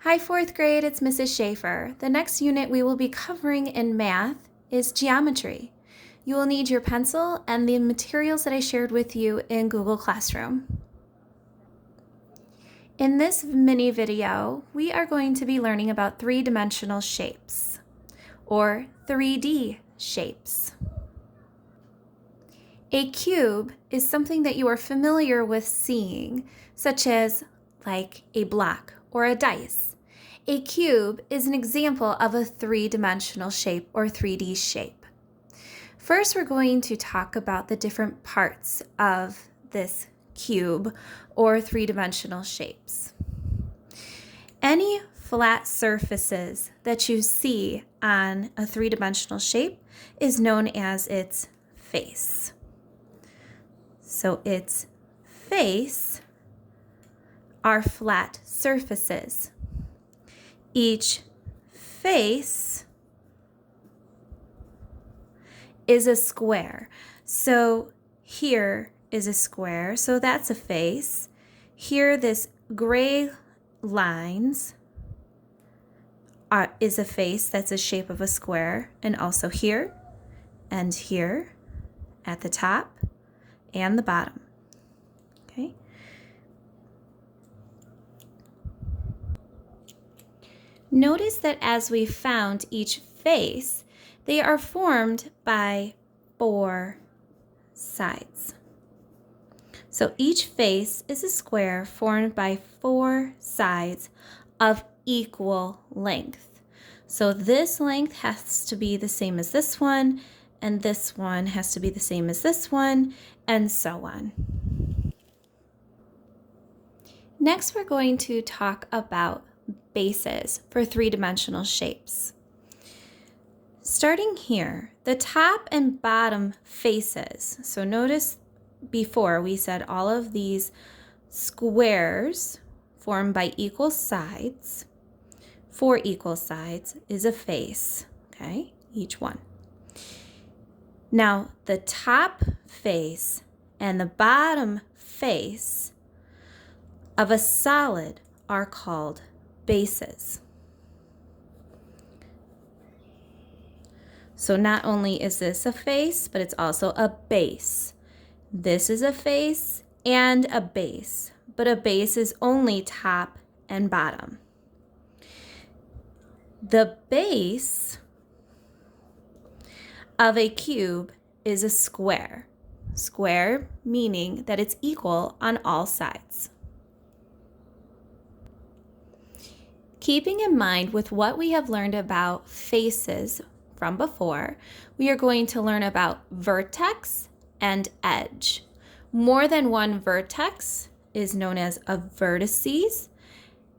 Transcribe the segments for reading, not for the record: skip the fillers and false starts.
Hi, fourth grade, it's Mrs. Schaefer. The next unit we will be covering in math is geometry. You will need your pencil and the materials that I shared with you in Google Classroom. In this mini video, we are going to be learning about three-dimensional shapes, or 3D shapes. A cube is something that you are familiar with seeing, such as like a block or a dice. A cube is an example of a three-dimensional shape or 3D shape. First, we're going to talk about the different parts of this cube or three-dimensional shapes. Any flat surfaces that you see on a three-dimensional shape is known as its face. So its face are flat surfaces. Each face is a square. So here is a square, so that's a face. Here, this gray lines is a face that's a shape of a square, and also here and here at the top and the bottom. Okay. Notice that as we found each face, they are formed by 4 sides. So each face is a square formed by 4 sides of equal length. So this length has to be the same as this one, and this one has to be the same as this one, and so on. Next, we're going to talk about bases for three-dimensional shapes. Starting here, the top and bottom faces. So notice before we said all of these squares formed by equal sides. 4 equal sides is a face, okay, each one. Now, the top face and the bottom face of a solid are called bases. So not only is this a face, but it's also a base. This is a face and a base, but a base is only top and bottom. The base of a cube is a square. Square meaning that it's equal on all sides. Keeping in mind with what we have learned about faces from before, we are going to learn about vertex and edge. More than one vertex is known as a vertices,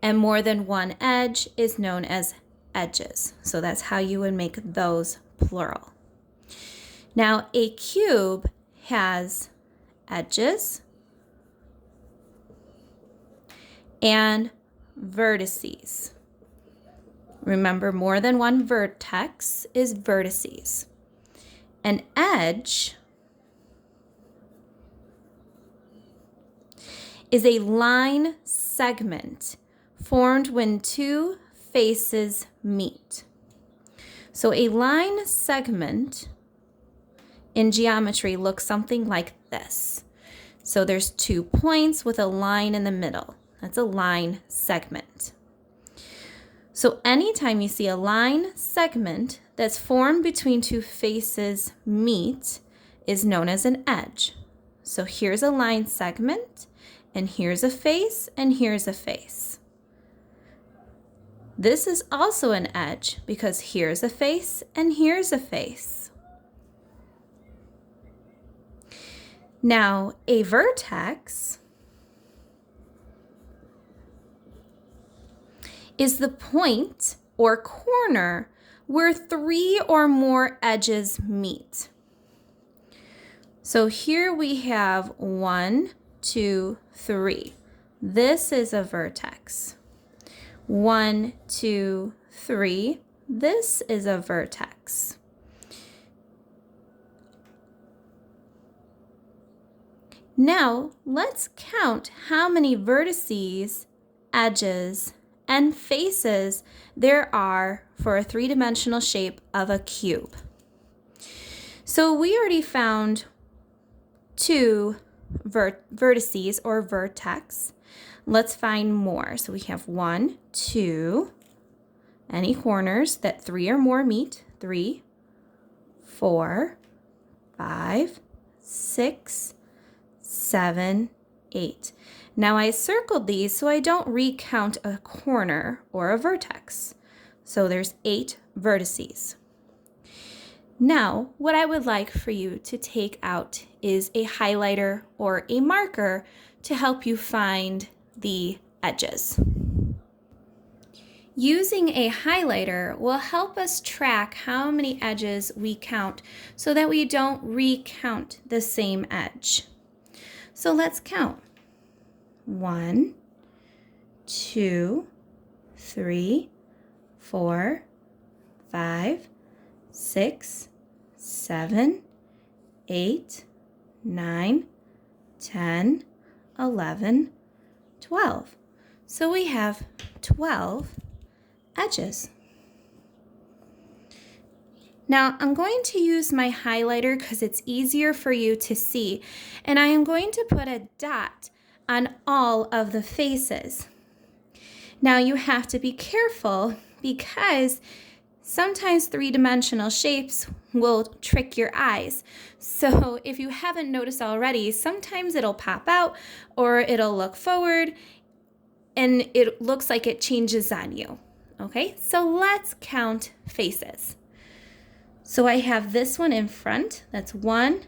and more than one edge is known as edges. So that's how you would make those plural. Now, a cube has edges and vertices. Remember, more than one vertex is vertices. An edge is a line segment formed when 2 faces meet. So a line segment in geometry looks something like this. So there's 2 points with a line in the middle. That's a line segment. So anytime you see a line segment that's formed between 2 faces meet is known as an edge. So here's a line segment, and here's a face, and here's a face. This is also an edge because here's a face and here's a face. Now, a vertex is the point or corner where 3 or more edges meet. So here we have 1, 2, 3. This is a vertex. 1, 2, 3. This is a vertex. Now, let's count how many vertices, edges, and faces there are for a three-dimensional shape of a cube. So we already found two vertices or vertex. Let's find more. So we have 1, 2, any corners that 3 or more meet, 3, 4, 5, 6, 7, 8. Now I circled these so I don't recount a corner or a vertex. So there's 8 vertices. Now, what I would like for you to take out is a highlighter or a marker to help you find the edges. Using a highlighter will help us track how many edges we count so that we don't recount the same edge. So let's count. 1, 2, 3, 4, 5, 6, 7, 8, 9, 10, 11, 12. So we have 12 edges. Now I'm going to use my highlighter because it's easier for you to see, and I am going to put a dot on all of the faces. Now you have to be careful because sometimes three-dimensional shapes will trick your eyes. So if you haven't noticed already, sometimes it'll pop out or it'll look forward and it looks like it changes on you. Okay, so let's count faces. So I have this one in front, that's 1,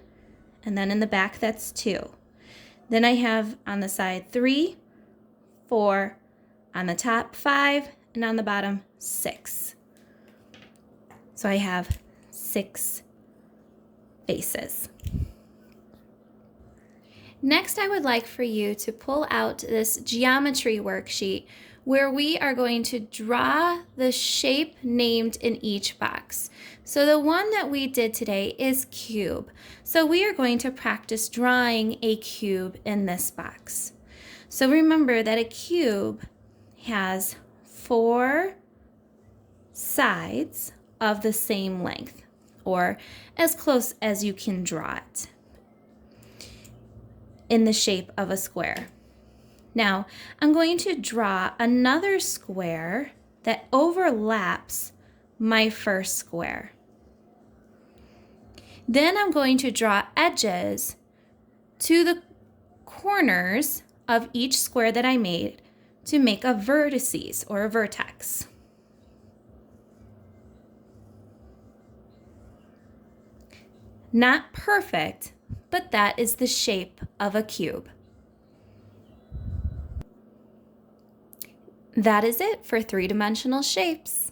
and then in the back, that's 2. Then I have on the side 3, 4, on the top 5, and on the bottom 6. So I have 6 faces. Next, I would like for you to pull out this geometry worksheet where we are going to draw the shape named in each box. So the one that we did today is cube. So we are going to practice drawing a cube in this box. So remember that a cube has 4 sides of the same length, or as close as you can draw it, in the shape of a square. Now, I'm going to draw another square that overlaps my first square. Then I'm going to draw edges to the corners of each square that I made to make a vertices or a vertex. Not perfect, but that is the shape of a cube. That is it for three-dimensional shapes.